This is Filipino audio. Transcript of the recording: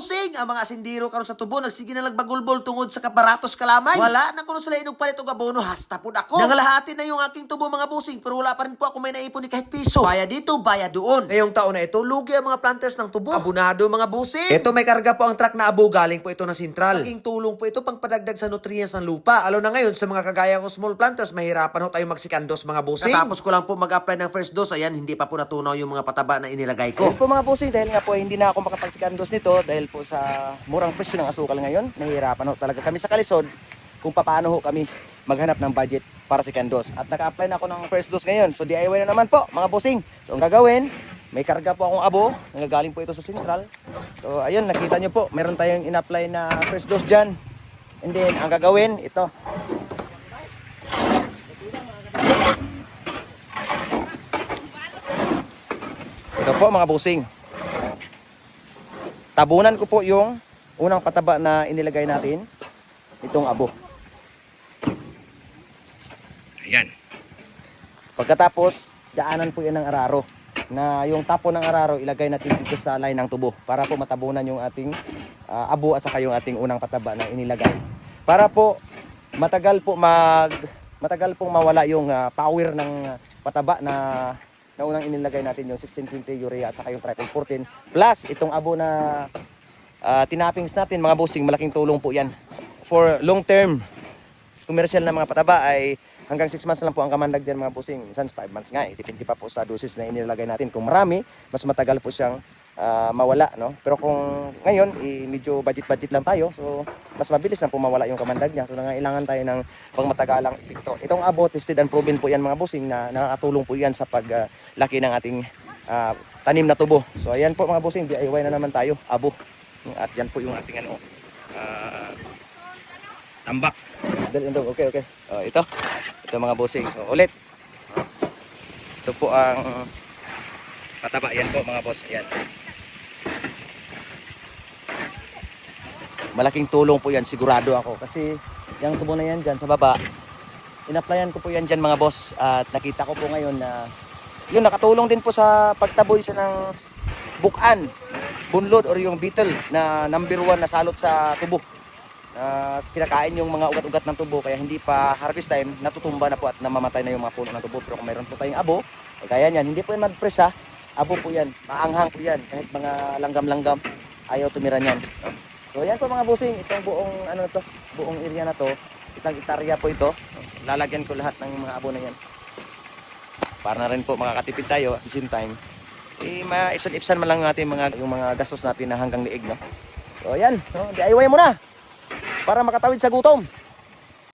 bossing, ang mga sindiro karon sa tubo nagsige na nagbagulbol tungod sa kabaratos kalamay. Wala na kuno sila inog palit og abono, hasta pud ako. Nangalahati na yung aking tubo mga bossing, pero wala pa rin po ako may naipon ni kahit piso. Baya dito, baya doon. Ngayong taon na ito, lugi ang mga planters ng tubo. Abunado mga bossing. Ito may karga po ang truck na abo, galing po ito ng sentral. Aking tulong po ito pang padagdag sa nutrients ng lupa. Alo na ngayon sa mga kagaya ko small planters, mahirapan ho tayo magsikandos mga bossing. Natapos ko lang po mag-apply ng first dose, ayan, hindi pa po natunaw yung mga pataba na inilagay ko. Ayun po mga bossing, dahil nga po hindi na ako makapagsikandos nito dahil po sa murang presyo ng asukal ngayon, nahihirapan ho talaga kami sa Kalisod kung paano ho kami maghanap ng budget para sikandos. At naka-apply na ako ng first dose ngayon. So DIY na naman po mga bossing. So ang gagawin, may karga po akong abo, nangagaling po ito sa Central. So ayun, nakita nyo po, meron tayong in-apply na first dose dyan. And then ang gagawin, ito. Ito po mga bossing. Tabunan ko po yung unang pataba na inilagay natin, itong abo. Ayan. Pagkatapos, daanan po yan ng araro. Na yung tapo ng araro, ilagay natin dito sa line ng tubo para po matabunan yung ating abo at saka yung ating unang pataba na inilagay. Para po matagal pong mawala yung power ng pataba na unang inilagay natin, yung 1620 urea at saka yung triple 14 plus itong abo na tinappings natin mga bossing. Malaking tulong po yan for long term commercial na mga pataba. Ay hanggang 6 months lang po ang kamandag dyan mga bossing, minsan 5 months nga, depende pa po sa dosis na inilagay natin. Kung marami, mas matagal po siyang mawala, no? Pero kung ngayon medyo budget lang tayo, so mas mabilis na po mawala yung kamandag niya. So nangailangan tayo ng pangmatagalang epekto. Itong abo, tested and proven po yan mga bossing, na nakakatulong po yan sa paglaki ng ating tanim na tubo. So ayan po mga bossing, DIY na naman tayo, abo. At yan po yung ating tambak. Okay. Ito mga bossing. So ulit. Ito po ang pataba. Yan po mga boss. Ayan. Malaking tulong po yan, sigurado ako. Kasi yung tubo na yan dyan sa baba, in-applyan ko po yan dyan mga boss. At nakita ko po ngayon na yun, nakatulong din po sa pagtaboy sa ng bukan, bunlod or yung beetle na number 1 na salot sa tubo. Kinakain yung mga ugat-ugat ng tubo, kaya hindi pa harvest time, natutumba na po at namamatay na yung mga puno ng tubo. Pero kung mayroon po tayong abo, kaya yan, hindi po yan mag-press ha, abo po yan, maanghang po yan, kahit mga langgam-langgam ayaw tumira niyan. So yan po mga bossing, itong buong area na to, 1 hektarya po ito. Lalagyan ko lahat ng mga abo na yan para na rin po makakatipid tayo at the same time maipsan-ipsan man lang natin yung mga gastos natin na hanggang liig, no? So yan, no? DIY mo na para makatawid sa gutom.